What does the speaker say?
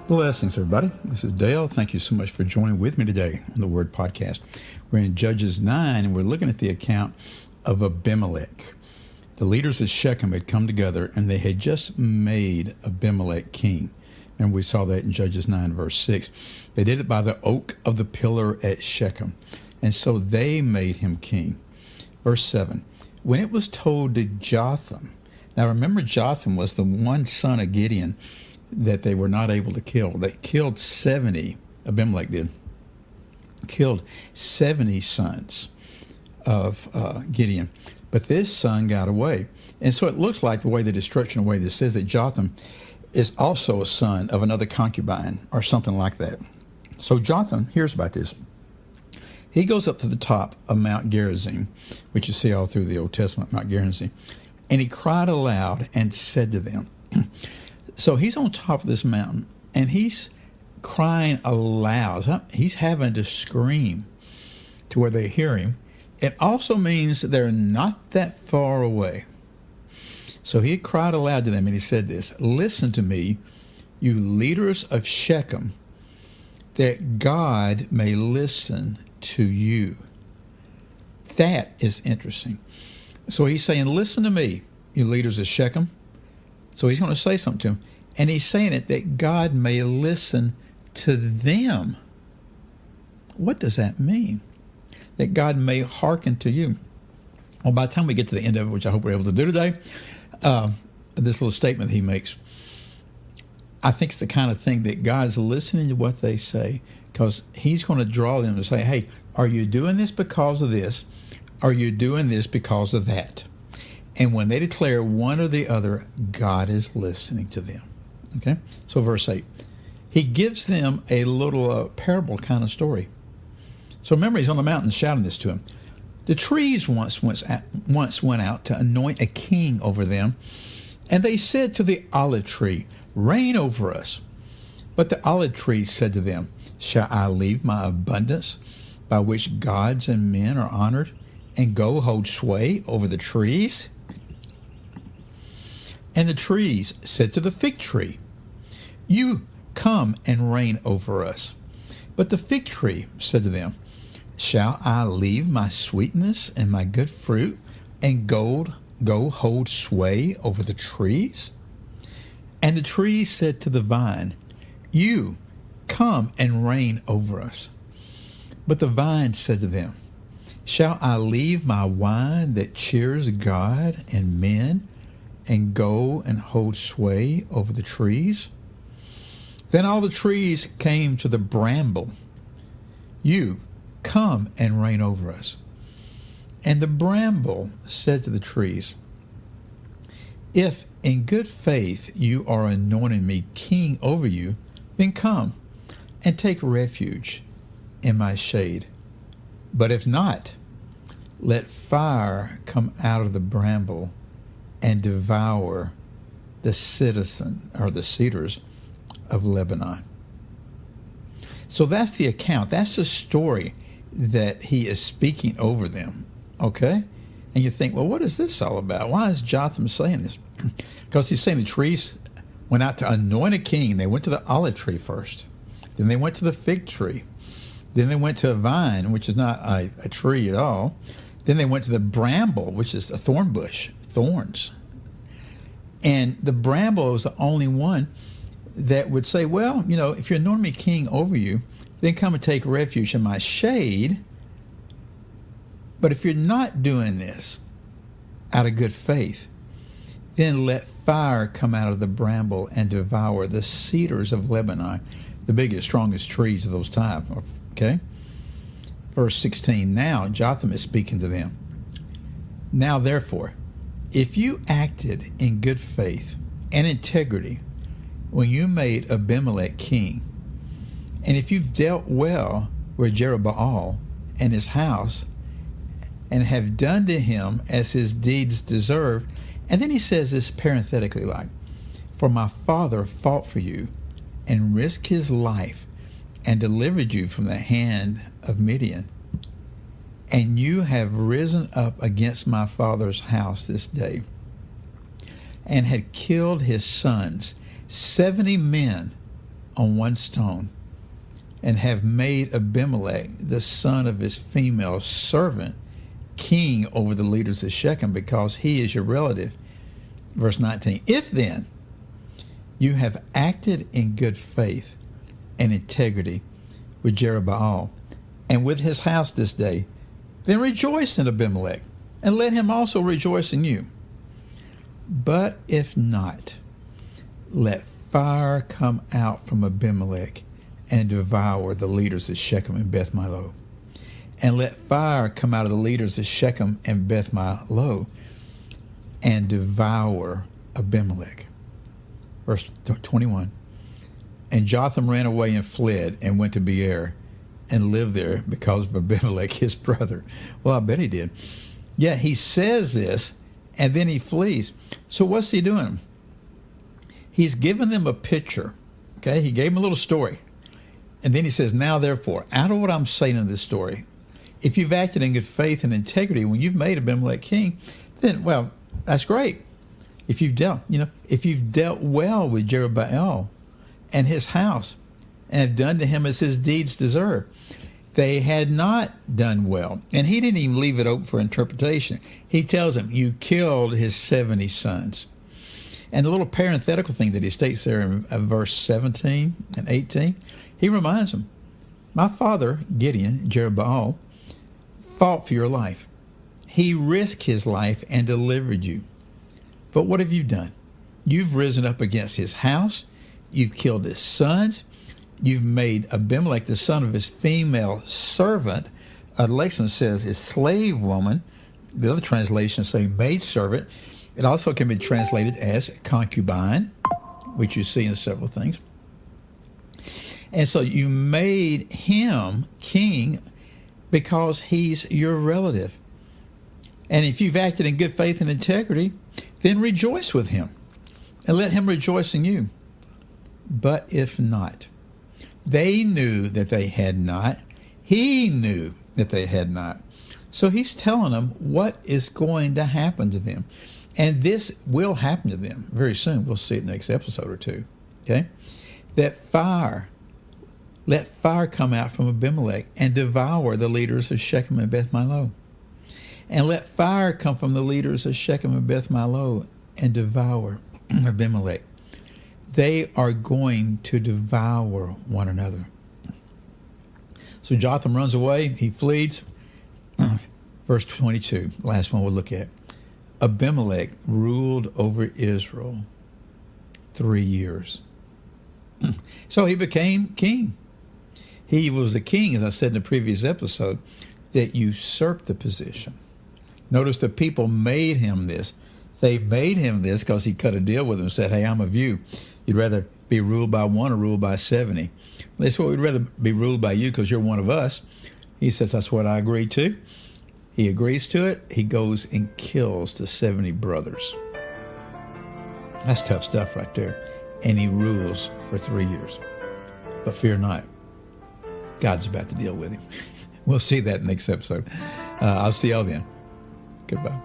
Blessings, everybody. This is Dale. Thank you so much for joining with me today on the Word Podcast. We're in Judges 9, and we're looking at the account of Abimelech. The leaders of Shechem had come together, and they had just made Abimelech king. And we saw that in Judges 9, verse 6. They did it by the oak of the pillar at Shechem, and so they made him king. Verse 7, when it was told to Jotham. Now remember, Jotham was the one son of Gideon that they were not able to kill. They killed 70, Abimelech did, killed 70 sons of Gideon. But this son got away. And so it looks like the way the destruction away this says that Jotham is also a son of another concubine or something like that. So Jotham hears about this. He goes up to the top of Mount Gerizim, which you see all through the Old Testament, Mount Gerizim, and he cried aloud and said to them, so he's on top of this mountain, and he's crying aloud. He's having to scream to where they hear him. It also means they're not that far away. So he cried aloud to them, and he said this, listen to me, you leaders of Shechem, that God may listen to you. That is interesting. So he's saying, listen to me, you leaders of Shechem. So he's going to say something to him. And he's saying it that God may listen to them. What does that mean? That God may hearken to you. Well, by the time we get to the end of it, which I hope we're able to do today, this little statement he makes, I think it's the kind of thing that God's listening to what they say, because he's going to draw them to say, hey, are you doing this because of this? Are you doing this because of that? And when they declare one or the other, God is listening to them. Okay? So verse 8, he gives them a little parable kind of story. So remember, he's on the mountain shouting this to him. The trees once went out to anoint a king over them, and they said to the olive tree, reign over us. But the olive tree said to them, shall I leave my abundance by which gods and men are honored, and go hold sway over the trees? And the trees said to the fig tree, you come and reign over us. But the fig tree said to them, shall I leave my sweetness and my good fruit and go hold sway over the trees? And the trees said to the vine, you come and reign over us. But the vine said to them, shall I leave my wine that cheers God and men and go and hold sway over the trees? Then all the trees came to the bramble. You come and reign over us. And the bramble said to the trees, if in good faith you are anointing me king over you, then come and take refuge in my shade. But if not, let fire come out of the bramble and devour the cedars of Lebanon. So that's the account. That's the story that he is speaking over them. Okay? And you think, well, what is this all about? Why is Jotham saying this? Because he's saying the trees went out to anoint a king. They went to the olive tree first. Then they went to the fig tree. Then they went to a vine, which is not a tree at all. Then they went to the bramble, which is a thorn bush, thorns. And the bramble is the only one that would say, well, if you're anointing me king over you, then come and take refuge in my shade. But if you're not doing this out of good faith, then let fire come out of the bramble and devour the cedars of Lebanon, the biggest, strongest trees of those time. Okay? Verse 16, now Jotham is speaking to them. Now therefore, if you acted in good faith and integrity when you made Abimelech king, and if you've dealt well with Jerubbaal and his house, and have done to him as his deeds deserve, and then he says this parenthetically like, for my father fought for you and risked his life and delivered you from the hand of Midian. And you have risen up against my father's house this day and had killed his sons, 70 men on one stone, and have made Abimelech, the son of his female servant, king over the leaders of Shechem, because he is your relative. Verse 19, if then you have acted in good faith and integrity with Jerubbaal and with his house this day, then rejoice in Abimelech, and let him also rejoice in you. But if not, let fire come out from Abimelech and devour the leaders of Shechem and Beth Milo. And let fire come out of the leaders of Shechem and Beth Milo and devour Abimelech. Verse 21. And Jotham ran away and fled and went to Beer and lived there because of Abimelech, his brother. Well, I bet he did. Yeah, he says this, and then he flees. So what's he doing? He's given them a picture. Okay, he gave them a little story. And then he says, now therefore, out of what I'm saying in this story, if you've acted in good faith and integrity when you've made Abimelech king, then, well, that's great. If you've dealt well with Jerubbaal and his house and have done to him as his deeds deserve. They had not done well. And he didn't even leave it open for interpretation. He tells them, you killed his 70 sons. And the little parenthetical thing that he states there in verse 17 and 18, he reminds them, my father, Gideon, Jerubbaal, fought for your life. He risked his life and delivered you. But what have you done? You've risen up against his house. You've killed his sons. You've made Abimelech, the son of his female servant, a lexicon says his slave woman. The other translations say maidservant. It also can be translated as concubine, which you see in several things. And so you made him king because he's your relative. And if you've acted in good faith and integrity, then rejoice with him and let him rejoice in you. But if not, they knew that they had not. He knew that they had not. So he's telling them what is going to happen to them. And this will happen to them very soon. We'll see it next episode or two. Okay? Let fire come out from Abimelech and devour the leaders of Shechem and Beth Milo. And let fire come from the leaders of Shechem and Beth Milo and devour Abimelech. They are going to devour one another. So Jotham runs away. He flees. Verse 22, last one we'll look at. Abimelech ruled over Israel 3 years. So he became king. He was the king, as I said in the previous episode, that usurped the position. Notice the people made him this. They made him this because he cut a deal with them and said, hey, I'm of you. You'd rather be ruled by one or ruled by 70. They said, well, we'd rather be ruled by you because you're one of us. He says, that's what I agreed to. He agrees to it. He goes and kills the 70 brothers. That's tough stuff right there. And he rules for 3 years. But fear not. God's about to deal with him. We'll see that next episode. I'll see y'all then. Goodbye.